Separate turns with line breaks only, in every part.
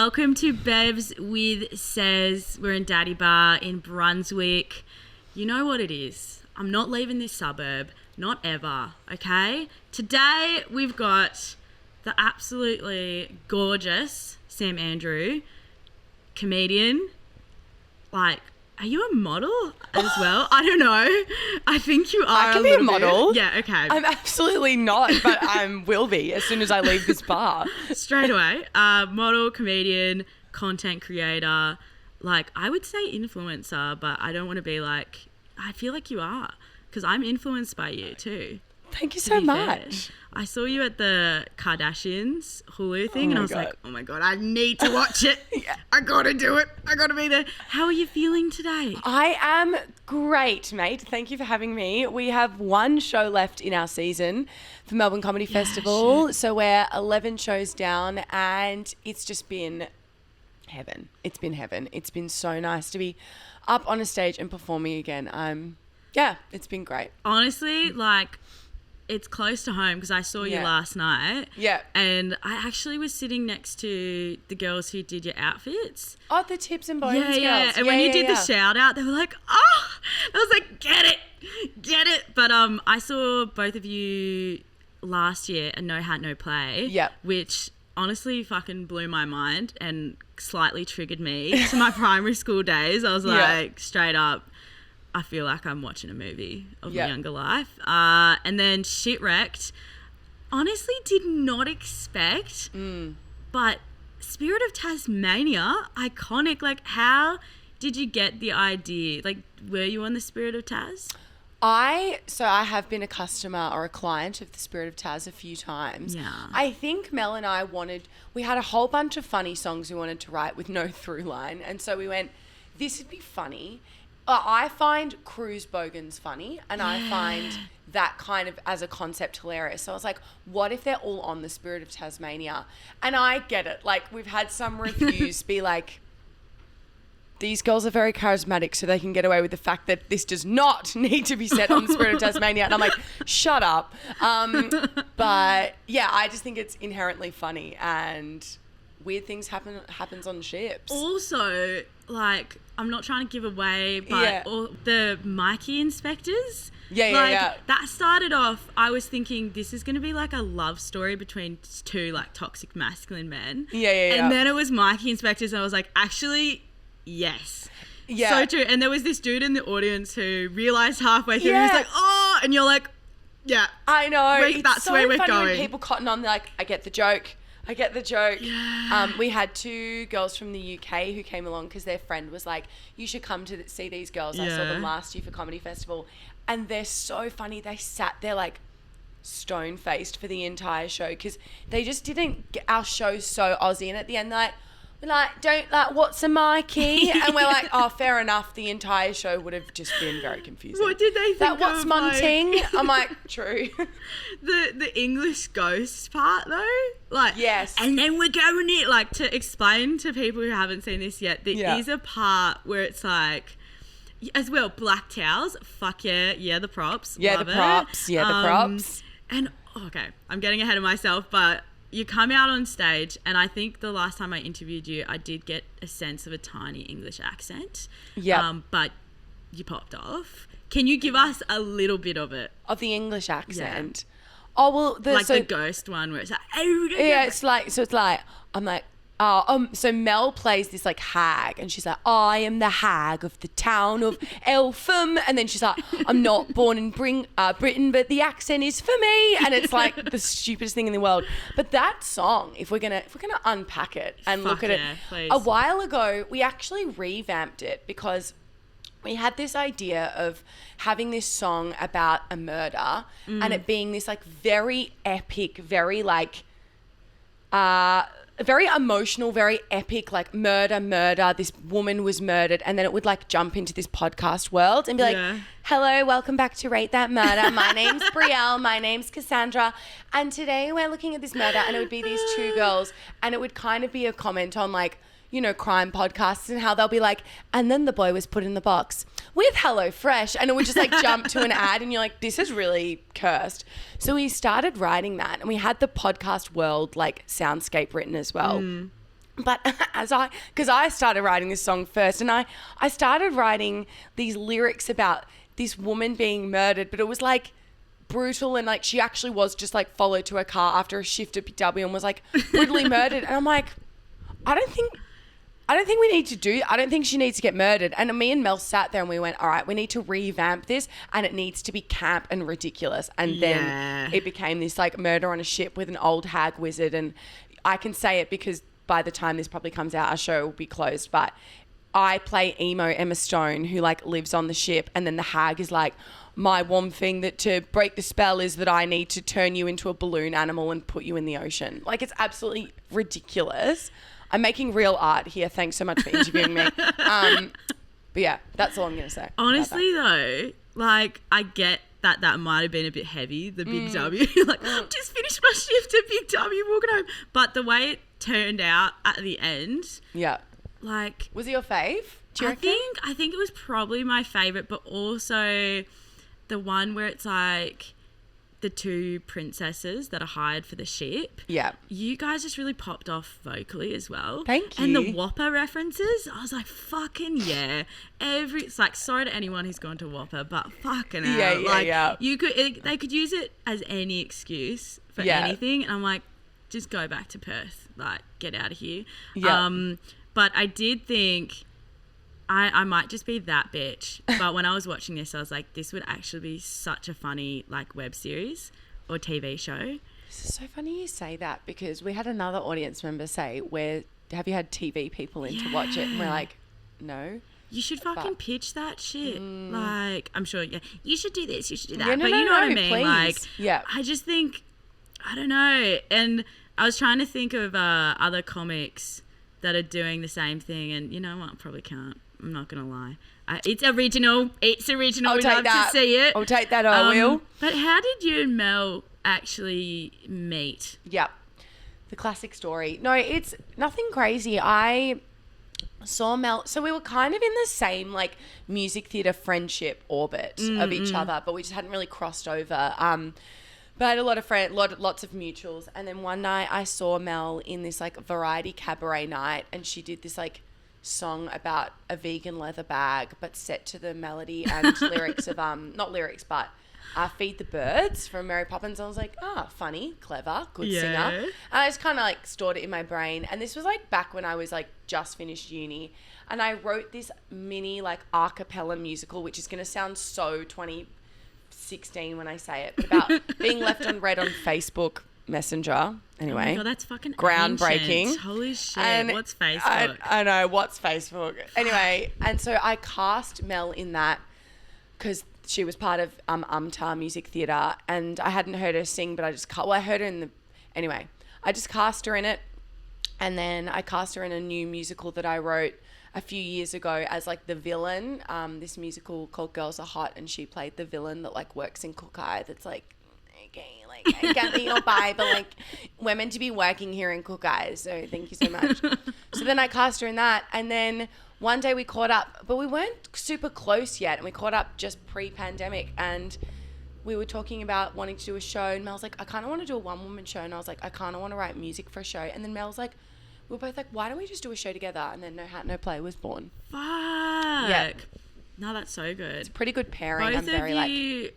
welcome to BEVZ with Says. We're in Daddy Bar in Brunswick. You know what it is. I'm not leaving this suburb. Not ever, okay? Today we've got the absolutely gorgeous Sam Andrew, comedian. Like, are you a model as well? I don't know. I think you are.
I can be a model.
Bit. Yeah, okay.
I'm absolutely not, but I will be as soon as I leave this bar.
Straight away. Model, comedian, content creator. Like, I would say influencer, but I don't want to be like, I feel like you are, because I'm influenced by you too.
Thank you so much.
I saw you at the Kardashians Hulu thing and I was like, oh my God, I need to watch it.
Yeah.
I got to do it. I got to be there. How are you feeling today?
I am great, mate. Thank you for having me. We have one show left in our season for Melbourne Comedy Festival.
Shit.
So we're 11 shows down and it's just been heaven. It's been heaven. It's been so nice to be up on a stage and performing again. Yeah, it's been great.
Honestly, like, it's close to home because I saw you last night.
Yeah.
And I actually was sitting next to the girls who did your outfits.
Oh, the Tips and Bones girls.
Yeah. And when you did the shout out, they were like, oh, I was like, get it. But I saw both of you last year at No Hat, No Play.
Yep.
Which honestly fucking blew my mind and slightly triggered me to my primary school days. I was like, straight up, I feel like I'm watching a movie of a younger life. And then Shitwrecked, honestly did not expect, but Spirit of Tasmania, iconic. Like, how did you get the idea? Like, were you on the Spirit of Taz?
I have been a customer or a client of the Spirit of Taz a few times.
Yeah.
I think Mel and I we had a whole bunch of funny songs we wanted to write with no through line. And so we went, this would be funny. I find cruise bogans funny and I find that kind of as a concept hilarious. So I was like, what if they're all on the Spirit of Tasmania? And I get it. Like, we've had some reviews be like, these girls are very charismatic so they can get away with the fact that this does not need to be set on the Spirit of Tasmania. And I'm like, shut up. But yeah, I just think it's inherently funny and weird things happens on ships.
Also, like, I'm not trying to give away, but all the Mikey inspectors.
Yeah.
That started off, I was thinking this is going to be like a love story between two like toxic masculine men.
Yeah.
And then it was Mikey inspectors and I was like, actually, yes.
Yeah.
So true. And there was this dude in the audience who realised halfway through, he was like, oh, and you're like, yeah.
I know.
That's where we're going.
When people cotton on, they're like, I get the joke.
Yeah.
We had two girls from the UK who came along because their friend was like, you should come to see these girls. I saw them last year for Comedy Festival. And they're so funny. They sat there like stone-faced for the entire show because they just didn't get our show so Aussie. And at the end, they're like, what's a Mikey? And we're like, oh, fair enough. The entire show would have just been very confusing.
What did they think
what's
of,
munting? Like... I'm like, true.
The English ghost part though? Like,
yes.
And then we're going in, like, to explain to people who haven't seen this yet, there is a part where it's like, as well, black towels, fuck yeah, the props.
Yeah,
love
the props.
it.
Yeah, the props.
And, okay, I'm getting ahead of myself, but you come out on stage, and I think the last time I interviewed you, I did get a sense of a tiny English accent.
Yeah.
But you popped off. Can you give us a little bit of it?
Of the English accent?
Yeah.
Oh, well...
the ghost one where it's like...
Yeah, it's like... I'm like... so Mel plays this like hag and she's like, I am the hag of the town of Eltham. And then she's like, I'm not born in Britain, but the accent is for me. And it's like the stupidest thing in the world. But that song, if we're gonna unpack it and look at it,
please.
A while ago, we actually revamped it because we had this idea of having this song about a murder and it being this like very epic, very like, very emotional, very epic, like murder, this woman was murdered. And then it would like jump into this podcast world and be like, hello, welcome back to Rate That Murder. My name's Brielle, my name's Cassandra. And today we're looking at this murder and it would be these two girls and it would kind of be a comment on like, you know, crime podcasts and how they'll be like, and then the boy was put in the box with HelloFresh. And it would just like jump to an ad and you're like, this is really cursed. So we started writing that and we had the podcast world like soundscape written as well. But because I started writing this song first, and I started writing these lyrics about this woman being murdered, but it was like brutal, and like she actually was just like followed to her car after a shift at BW and was like brutally murdered. And I'm like, I don't think she needs to get murdered. And me and Mel sat there and we went, all right, we need to revamp this, and it needs to be camp and ridiculous. And then it became this like murder on a ship with an old hag wizard. And I can say it because by the time this probably comes out, our show will be closed. But I play emo Emma Stone, who like lives on the ship, and then the hag is like, my one thing that to break the spell is that I need to turn you into a balloon animal and put you in the ocean. Like, it's absolutely ridiculous. I'm making real art here. Thanks so much for interviewing me. But yeah, that's all I'm going to say.
Honestly, though, like, I get that might have been a bit heavy, the Big W. Like, just finished my shift at Big W, walking home. But the way it turned out at the end.
Yeah.
Like.
Was it your fave? Do you reckon?
I think it was probably my favourite, but also the one where it's like the two princesses that are hired for the ship. Yeah. You guys just really popped off vocally as well.
Thank you.
And the WAAPA references, I was like, fucking yeah. It's like, sorry to anyone who's gone to WAAPA, but fucking hell. Yeah. They could use it as any excuse for anything. And I'm like, just go back to Perth. Like, get out of here. Yeah. But I did think I might just be that bitch. But when I was watching this, I was like, this would actually be such a funny like web series or TV show.
This is so funny you say that, because we had another audience member say, have you had TV people in to watch it? And we're like, no.
You should fucking pitch that shit. Like, I'm sure, you should do this, you should do that. But you know what I mean? Please. Like, I just think, I don't know. And I was trying to think of other comics that are doing the same thing. And you know what? I probably can't. I'm not going to lie. It's original. I'll We'd love to see it.
I'll take that, I will.
But how did you and Mel actually meet?
Yep. The classic story. No, it's nothing crazy. I saw Mel. So we were kind of in the same like music theatre friendship orbit of each other, but we just hadn't really crossed over. But I had a lot of lots of mutuals. And then one night I saw Mel in this like variety cabaret night, and she did this like song about a vegan leather bag, but set to the melody and lyrics of not lyrics, but Feed the Birds from Mary Poppins. I was like, funny, clever, good singer. And I just kind of like stored it in my brain. And this was like back when I was like just finished uni, and I wrote this mini like a cappella musical, which is going to sound so 2016 when I say it, but about being left unread on Facebook Messenger. Anyway,
oh my God, that's fucking
groundbreaking.
Ancient. Holy shit! And what's Facebook?
I know, what's Facebook. Anyway, and so I cast Mel in that because she was part of UMTA Music Theatre, and I hadn't heard her sing, but I heard her in the. Anyway, I just cast her in it, and then I cast her in a new musical that I wrote a few years ago as like the villain. This musical called Girls Are Hot, and she played the villain that like works in Cookeye. That's like, okay, like get me your Bible, like we're meant to be working here in Cookeye, so thank you so much. So then I cast her in that, and then one day we caught up, but we weren't super close yet, and we caught up just pre-pandemic, and we were talking about wanting to do a show, and Mel's like, I kind of want to do a one-woman show, and I was like, I kind of want to write music for a show, and then Mel's like, we were both like, why don't we just do a show together? And then No Hat, No Play was born.
Fuck. Yeah. No, that's so good.
It's a pretty good pairing.
Both I'm very of you,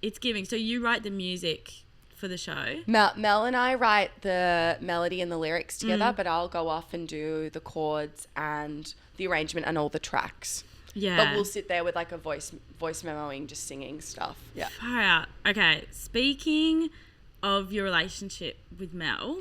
it's giving. So you write the music for the show?
Mel and I write the melody and the lyrics together, but I'll go off and do the chords and the arrangement and all the tracks. Yeah. But we'll sit there with like a voice memoing, just singing stuff. Yeah.
Far out. Okay. Speaking of your relationship with Mel,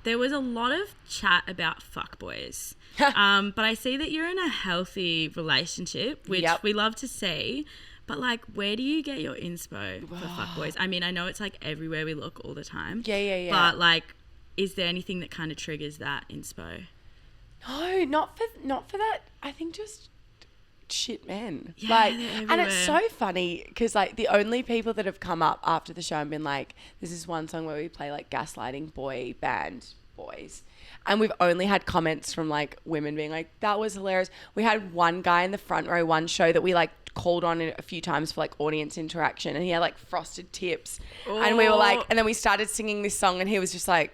there was a lot of chat about fuckboys. But I see that you're in a healthy relationship, which we love to see. But, like, where do you get your inspo for fuckboys? I mean, I know it's, like, everywhere we look all the time. Yeah. But, like, is there anything that kind of triggers that inspo?
No, not for that. I think just shit men. Yeah, like, and it's so funny because, like, the only people that have come up after the show and been like, there's this one song where we play, like, gaslighting boy band boys. And we've only had comments from, like, women being like, that was hilarious. We had one guy in the front row, one show that we, like, called on a few times for like audience interaction, and he had like frosted tips. And we were like, and then we started singing this song, and he was just like,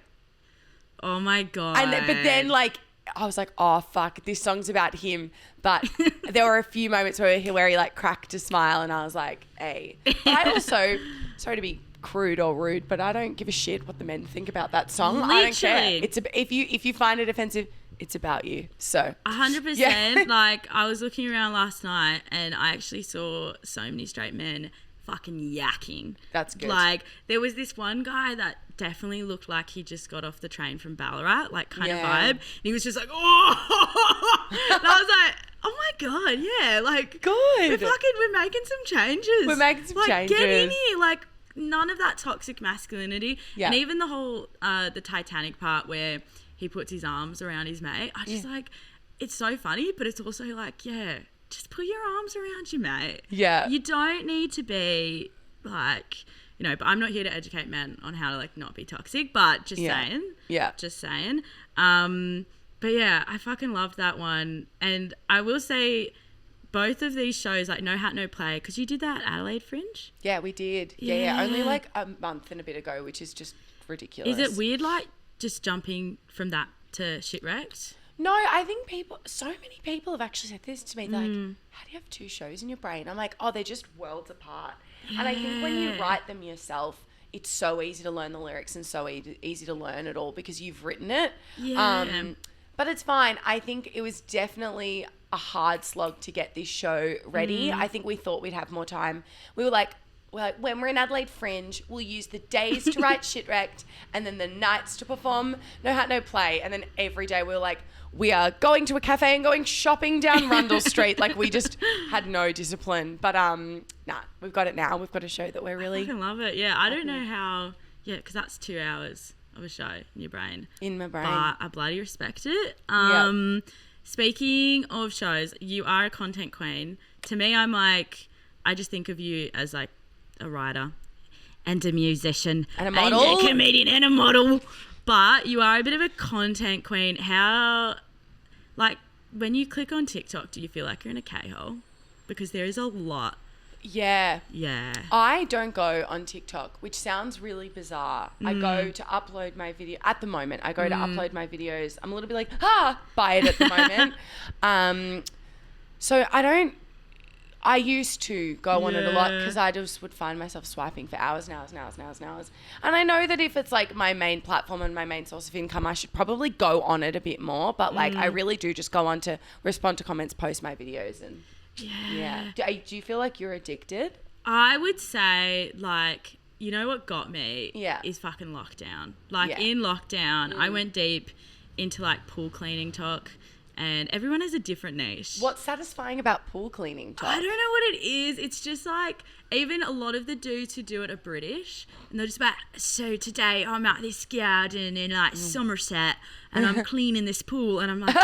Oh my God.
But then like, I was like, oh fuck, this song's about him. But there were a few moments where he like cracked a smile, and I was like, hey. I also, sorry to be crude or rude, but I don't give a shit what the men think about that song.
Literally.
I don't care. It's if you find it offensive, it's about you. So
100%.
yeah.
Like, I was looking around last night and I actually saw so many straight men fucking yakking.
That's good.
Like, there was this one guy that definitely looked like he just got off the train from Ballarat, like kind of vibe. And he was just like, oh. And I was like, oh my God, yeah. Like,
good.
We're making some changes.
We're making some changes.
Get in here. Like, none of that toxic masculinity.
Yeah.
And even the whole, the Titanic part where he puts his arms around his mate. I just like, it's so funny, but it's also like, yeah, just put your arms around your mate.
Yeah.
You don't need to be like, you know, but I'm not here to educate men on how to like not be toxic, but just saying.
Yeah.
Just saying. But yeah, I fucking loved that one. And I will say both of these shows, like No Hat, No Play, because you did that at Adelaide Fringe.
Yeah, we did. Yeah. Only like a month and a bit ago, which is just ridiculous.
Is it weird, like, just jumping from that to Shitwrecked?
No, I think so many people have actually said this to me. They're like, how do you have two shows in your brain? I'm like, oh, they're just worlds apart. Yeah. And I think when you write them yourself, it's so easy to learn the lyrics and so easy to learn it all because you've written it.
Yeah.
But it's fine. I think it was definitely a hard slog to get this show ready. I think we thought we'd have more time. We were like, when we're in Adelaide Fringe, we'll use the days to write Shitwrecked and then the nights to perform No Hat, No Play. And then every day we were like, we are going to a cafe and going shopping down Rundle Street. Like, we just had no discipline. But, we've got it now. We've got a show that we're really...
I fucking love it. Yeah, I don't know how... Yeah, because that's 2 hours of a show in your brain.
In my brain.
But I bloody respect it.
Yep.
Speaking of shows, you are a content queen. To me, I'm like... I just think of you as, like, a writer and a musician
and a model
and a comedian and a model, but you are a bit of a content queen. How, like, when you click on TikTok, do you feel like you're in a K-hole? Because there is a lot.
Yeah I don't go on TikTok, which sounds really bizarre. I go to upload my video at the moment. I go to upload my videos. I'm a little bit like by it at the moment. So I used to go on it a lot because I just would find myself swiping for hours and hours and hours and hours and hours. And I know that if it's like my main platform and my main source of income, I should probably go on it a bit more. But like, I really do just go on to respond to comments, post my videos. And yeah. Do you feel like you're addicted?
I would say, like, you know what got me?
Yeah.
Is fucking lockdown. Like, in lockdown, I went deep into like pool cleaning talk. And everyone has a different niche. What's
satisfying about pool cleaning talk?
I don't know what it is. It's just like, even a lot of the dudes who do it are British. And they're just like, so today I'm at this garden in like Somerset and I'm cleaning this pool. And I'm like,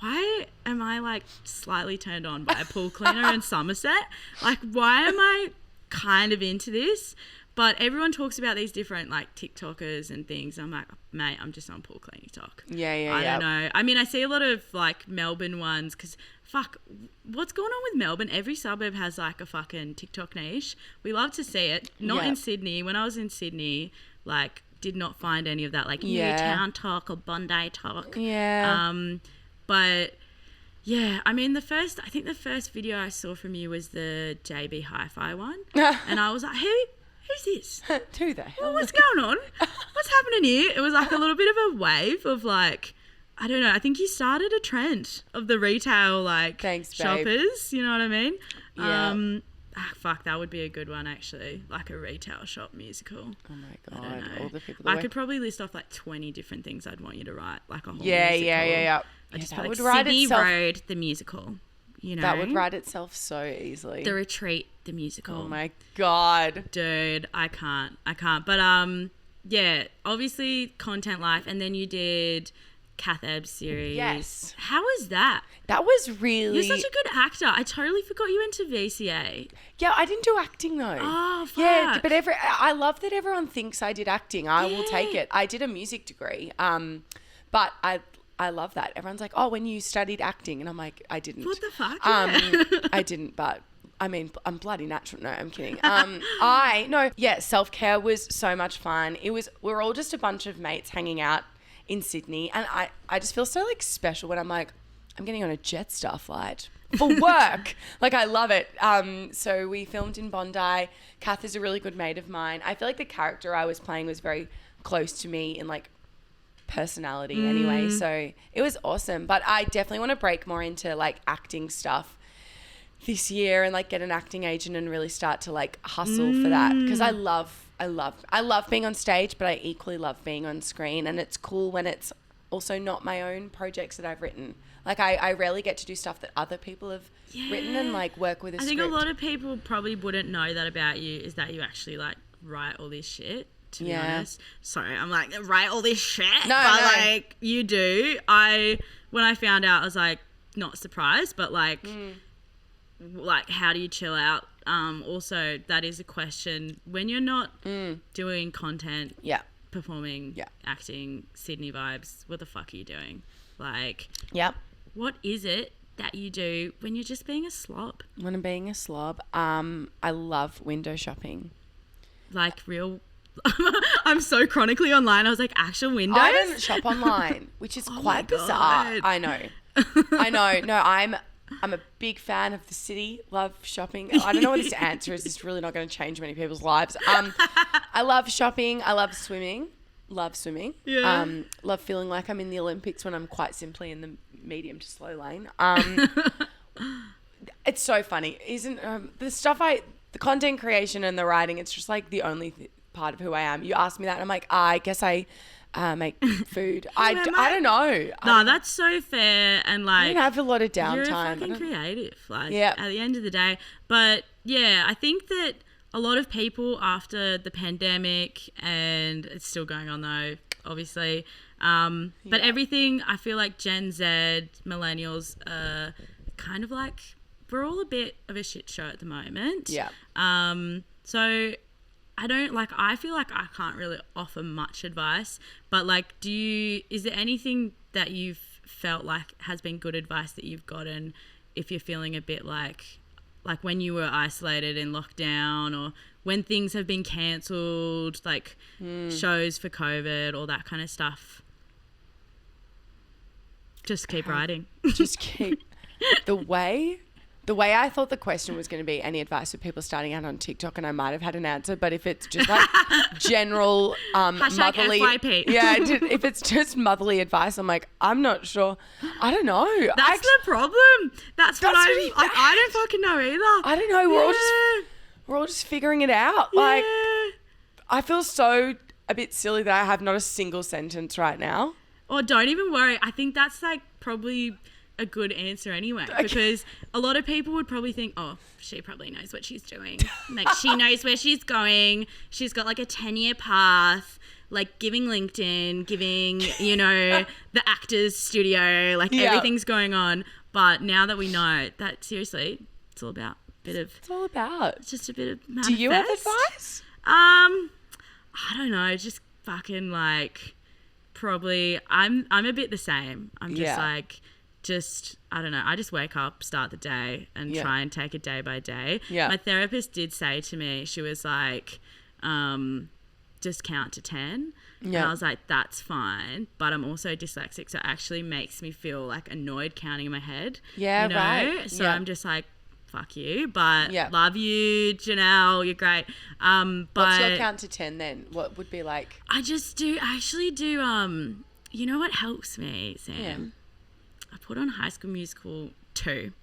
why am I like slightly turned on by a pool cleaner in Somerset? Like, why am I kind of into this? But everyone talks about these different like TikTokers and things. I'm like, mate, I'm just on pool cleaning talk. I don't know. I mean, I see a lot of like Melbourne ones because fuck, what's going on with Melbourne? Every suburb has like a fucking TikTok niche. We love to see it. Not in Sydney. When I was in Sydney, like, did not find any of that like Newtown talk or Bondi talk. But yeah, I mean, I think the first video I saw from you was the JB Hi-Fi one. And I was like, who's this?
Who the hell?
Well, what's going on? What's happening here? It was like a little bit of a wave of like, I don't know. I think you started a trend of the retail like shoppers. You know what I mean?
Yeah.
Fuck, that would be a good one actually. Like a retail shop musical.
Oh my God. I don't know. All the people
I could probably list off like 20 different things I'd want you to write. Like a whole musical.
Yeah.
I just would like Sydney Road, the musical. You know?
That would write itself so easily.
The Retreat, the musical.
Oh my God.
Dude, I can't. But yeah, obviously Content Life, and then you did Kath Ebb's series.
Yes.
How was that?
That was really...
You're such a good actor. I totally forgot you went to VCA.
Yeah, I didn't do acting though.
Oh, fuck.
Yeah, but I love that everyone thinks I did acting. I will take it. I did a music degree, but I love that. Everyone's like, oh, when you studied acting. And I'm like, I didn't.
What the fuck?
I didn't, but I mean, I'm bloody natural. No, I'm kidding. Self-care was so much fun. We were all just a bunch of mates hanging out in Sydney. And I just feel so like special when I'm like, I'm getting on a Jetstar flight for work. Like, I love it. So we filmed in Bondi. Kath is a really good mate of mine. I feel like the character I was playing was very close to me in like personality anyway. So it was awesome. But I definitely want to break more into like acting stuff this year and like get an acting agent and really start to like hustle for that, because I love being on stage, but I equally love being on screen. And it's cool when it's also not my own projects that I've written. Like I rarely get to do stuff that other people have written and like work with a script.
I think a lot of people probably wouldn't know that about you, is that you actually like write all this shit, to be honest. Sorry, I'm like, write all this shit? No. Like, you do. When I found out, I was like, not surprised, but like, like, how do you chill out? Also, that is a question when you're not doing content, performing, acting, Sydney vibes, what the fuck are you doing? Like, what is it that you do when you're just being a slob?
When I'm being a slob, I love window shopping.
Like real... I'm so chronically online. I was like, actual windows?
I don't shop online, which is quite bizarre. I know. No, I'm a big fan of the city. Love shopping. I don't know what this answer is. It's really not going to change many people's lives. I love shopping. I love swimming. Love swimming. Yeah. Love feeling like I'm in the Olympics when I'm quite simply in the medium to slow lane. It's so funny, isn't the content creation and the writing, it's just like the only part of who I am. You ask me that and I'm like, I guess I make food. I don't know.
No, that's so fair. And like,
I don't have a lot of downtime.
You're fucking creative, like, at the end of the day. But yeah, I think that a lot of people after the pandemic, and it's still going on though, obviously, but everything, I feel like Gen Z, millennials, kind of like, we're all a bit of a shit show at the moment. Yeah. So I feel like I can't really offer much advice, but like, is there anything that you've felt like has been good advice that you've gotten if you're feeling a bit like when you were isolated in lockdown, or when things have been cancelled, like shows for COVID, all that kind of stuff? Just keep writing.
Just keep. The way I thought the question was going to be any advice for people starting out on TikTok, and I might have had an answer, but if it's just like general motherly,
FYP.
If it's just motherly advice, I'm like, I'm not sure. I don't know.
That's the problem. That's what I don't fucking know either.
I don't know. We're all just figuring it out. Yeah. Like, I feel so a bit silly that I have not a single sentence right now.
Or don't even worry. I think that's like probably a good answer anyway, because a lot of people would probably think, oh, she probably knows what she's doing. Like, she knows where she's going. She's got like a 10-year path, like giving LinkedIn, giving, the actors studio, like everything's going on. But now that we know that, seriously, it's all about
It's all about.
It's just a bit of manifest.
Do you have advice?
I don't know. Just fucking like, probably, I'm a bit the same. I'm just like, I don't know. I just wake up, start the day, and try and take it day by day. Yeah. My therapist did say to me, she was like, just count to 10. Yeah. And I was like, that's fine. But I'm also dyslexic, so it actually makes me feel like annoyed counting in my head. Yeah, right. So I'm just like, fuck you. But love you, Janelle. You're great. But
what's your count to 10 then? What would be like?
I actually do, you know what helps me, Sam? Yeah. I put on High School Musical 2,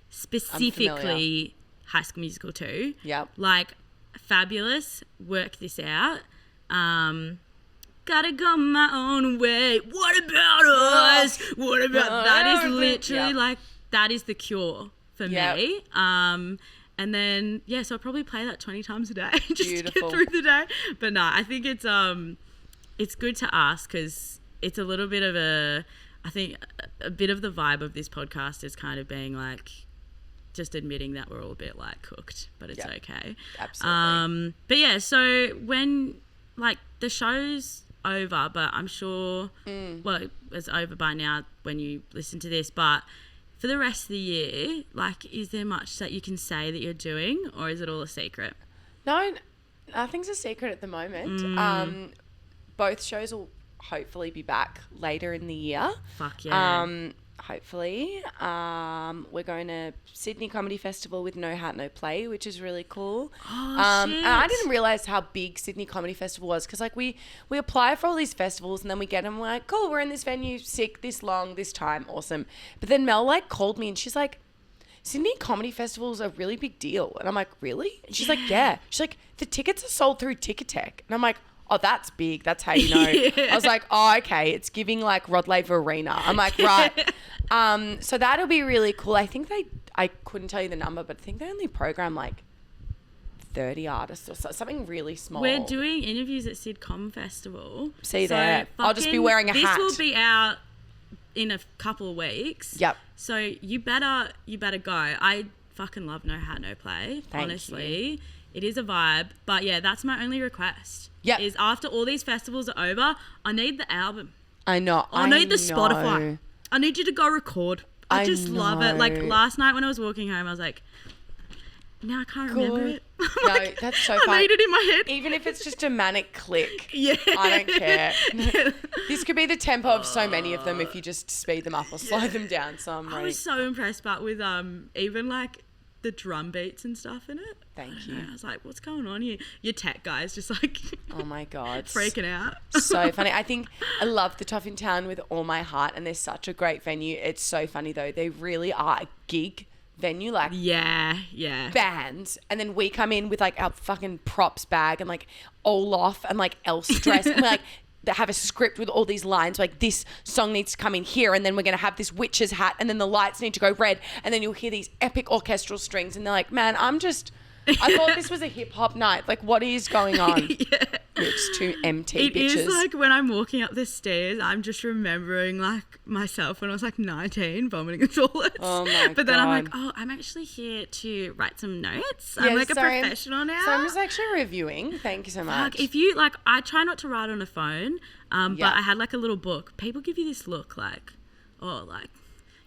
specifically High School Musical 2. Yep. Like, fabulous. Work this out. Gotta go my own way. What about us? What about that? Is literally like, that is the cure for me. And then so I'll probably play that 20 times a day just to get through the day. But no, I think it's good to ask, because it's a little bit of I think a bit of the vibe of this podcast is kind of being like, just admitting that we're all a bit like cooked, but it's okay. Absolutely. But yeah, so when like the show's over, but I'm sure, well, it's over by now when you listen to this, but for the rest of the year, like, is there much that you can say that you're doing, or is it all a secret?
No, nothing's a secret at the moment. Both shows will hopefully be back later in the year.
Fuck yeah.
Hopefully. We're going to Sydney Comedy Festival with No Hat, No Play, which is really cool.
Oh, shit.
And I didn't realise how big Sydney Comedy Festival was because, like, we apply for all these festivals and then we get them, we're like, cool, we're in this venue, sick, this long, this time, awesome. But then Mel, like, called me and she's like, Sydney Comedy Festival is a really big deal. And I'm like, really? And she's like, yeah. She's like, the tickets are sold through Ticketek. And I'm like, oh, that's big. That's how you know.
Yeah.
I was like, oh, okay. It's giving like Rod Laver Arena. I'm like, right. So that'll be really cool. I think I couldn't tell you the number, but I think they only program like 30 artists or something really small.
We're doing interviews at Sydcom Festival.
See there. I'll just be wearing a hat.
This will be out in a couple of weeks.
Yep.
So you better go. I fucking love No Hat, No Play.
Thank
honestly.
you.
It is a vibe. But yeah, that's my only request.
Yep.
Is after all these festivals are over, I need the album.
I know.
I need the Spotify. I need you to go record. I just love it. Like last night when I was walking home, I was like, now I can't remember it.
No, that's so fun.
I need it in my head.
Even if it's just a manic click.
Yeah.
I don't care. This could be the tempo of so many of them if you just speed them up or slow them down. So
I was so impressed with even like the drum beats and stuff in it.
Thank you.
I was like, what's going on here? Your tech guys just like
oh my God.
freaking out.
So funny. I love the Tough in Town with all my heart and they're such a great venue. It's so funny though. They really are a gig venue, like
yeah
bands, and then we come in with like our fucking props bag and like Olaf and like Elsa dress and we're like they have a script with all these lines like this song needs to come in here and then we're going to have this witch's hat and then the lights need to go red and then you'll hear these epic orchestral strings and they're like, man, I thought this was a hip hop night. Like, what is going on?
Yeah.
It's too empty,
It
bitches.
is like when I'm walking up the stairs, I'm just remembering like myself when I was like 19 vomiting in toilets.
Oh my God.
But then I'm like, oh, I'm actually here to write some notes. I'm like a professional now.
So I'm just actually reviewing. Thank you so much.
Like, if you like, I try not to write on a phone, but
Yeah.
I had like a little book. People give you this look like, oh, like,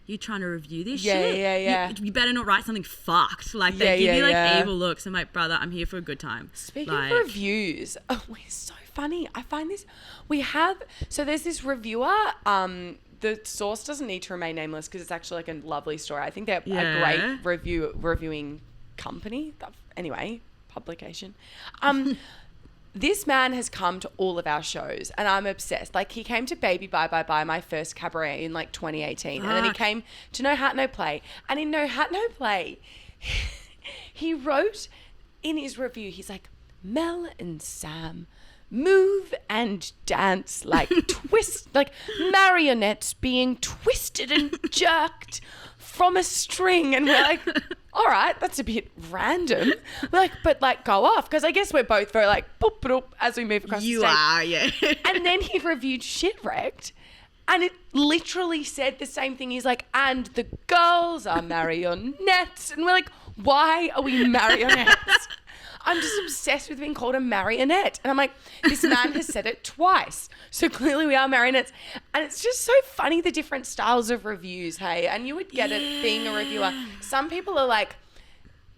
you trying to review this shit?
Yeah.
You better not write something fucked. Like, they give you like evil looks. I'm like, brother, I'm here for a good time.
Speaking of reviews, it's so funny. I find this, there's this reviewer, the source doesn't need to remain nameless because it's actually like a lovely story. I think they're a great reviewing company. Anyway, publication. This man has come to all of our shows and I'm obsessed. Like he came to Baby Bye Bye Bye, my first cabaret in like 2018. And then he came to No Hat, No Play. And in No Hat, No Play, he wrote in his review, he's like, Mel and Sam move and dance like like marionettes being twisted and jerked from a string. And we're like, all right, that's a bit random. We're like, but like go off. Because I guess we're both very like, boop, boop, as we move across the stage.
You are, yeah.
And then he reviewed Shitwrecked. And it literally said the same thing. He's like, and the girls are marionettes. And we're like, why are we marionettes? I'm just obsessed with being called a marionette. And I'm like, this man has said it twice. So clearly we are marionettes. And it's just so funny, the different styles of reviews, hey? And you would get it being a reviewer. Some people are like,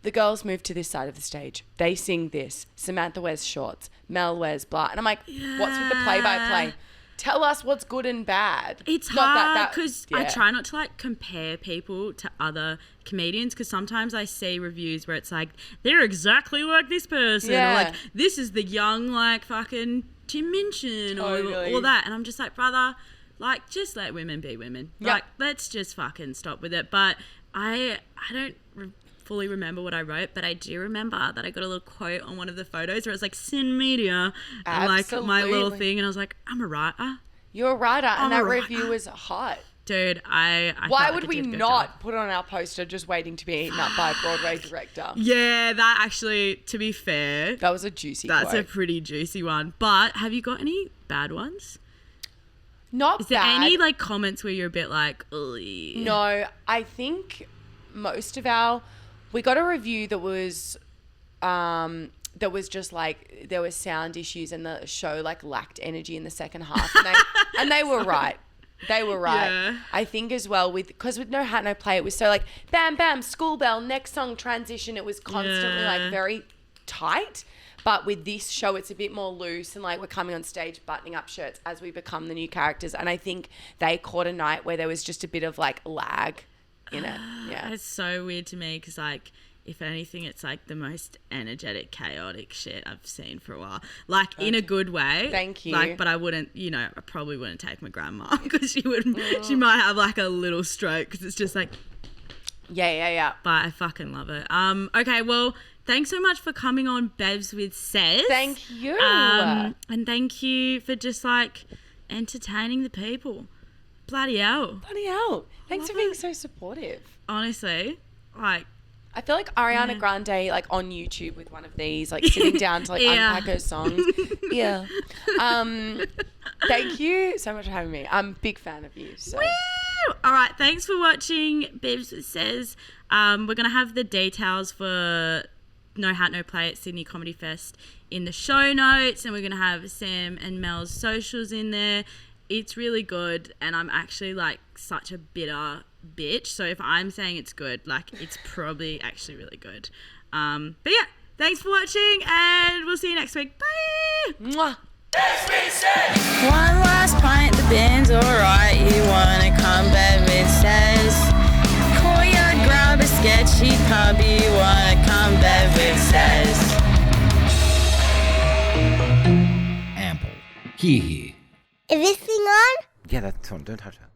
the girls move to this side of the stage. They sing this. Samantha wears shorts. Mel wears blah. And I'm like, what's with the play-by-play? Tell us what's good and bad.
It's hard because I try not to like compare people to other comedians because sometimes I see reviews where it's like they're exactly like this person or like this is the young like fucking Tim Minchin or all that, and I'm just like, brother, like just let women be women. Like let's just fucking stop with it. But I don't fully remember what I wrote, but I do remember that I got a little quote on one of the photos where it's like Sin Media and like my little thing, and I was like, I'm a writer.
You're a writer, and that review was hot.
Dude, I
why would we not put it on our poster just waiting to be eaten up by a Broadway director?
Yeah, that actually, to be fair,
that was a juicy
That's
quote.
a pretty juicy one. But have you got any bad ones?
Not bad.
Is there any like comments where you're a bit like, ugh?
No, I think most of we got a review that was just like there were sound issues and the show like lacked energy in the second half, and they were right. They were right. Yeah. I think as well because with No Hat, No Play, it was so like bam, bam, school bell, next song, transition. It was constantly like very tight. But with this show, it's a bit more loose and like we're coming on stage buttoning up shirts as we become the new characters. And I think they caught a night where there was just a bit of like lag in it. Yeah.
It's so weird to me because like, if anything, it's like the most energetic, chaotic shit I've seen for a while. Like in a good way.
Thank you.
Like, but I wouldn't, I probably wouldn't take my grandma because she might have like a little stroke because it's just like.
Yeah.
But I fucking love it. Okay, well, thanks so much for coming on BEVZ with Says.
Thank you.
And thank you for just like entertaining the people. Bloody hell.
Thanks for being so supportive.
Honestly, like.
I feel like Ariana Grande, like on YouTube with one of these, like sitting down to like unpack her songs. Yeah. Thank you so much for having me. I'm a big fan of you. So.
Woo! All right. Thanks for watching BEVZ with Says. We're going to have the details for No Hat, No Play at Sydney Comedy Fest in the show notes. And we're going to have Sam and Mel's socials in there. It's really good. And I'm actually like such a bitter bitch, so if I'm saying it's good, like it's probably actually really good. But yeah, thanks for watching and we'll see you next week. Bye.
Mwah.
One last pint, the band's alright. You wanna come BEVZ Says? Courtyard, grab a sketchy pub. You wanna come BEVZ Says?
Ample. Here.
Is this thing on?
Yeah, that's on. Don't touch that.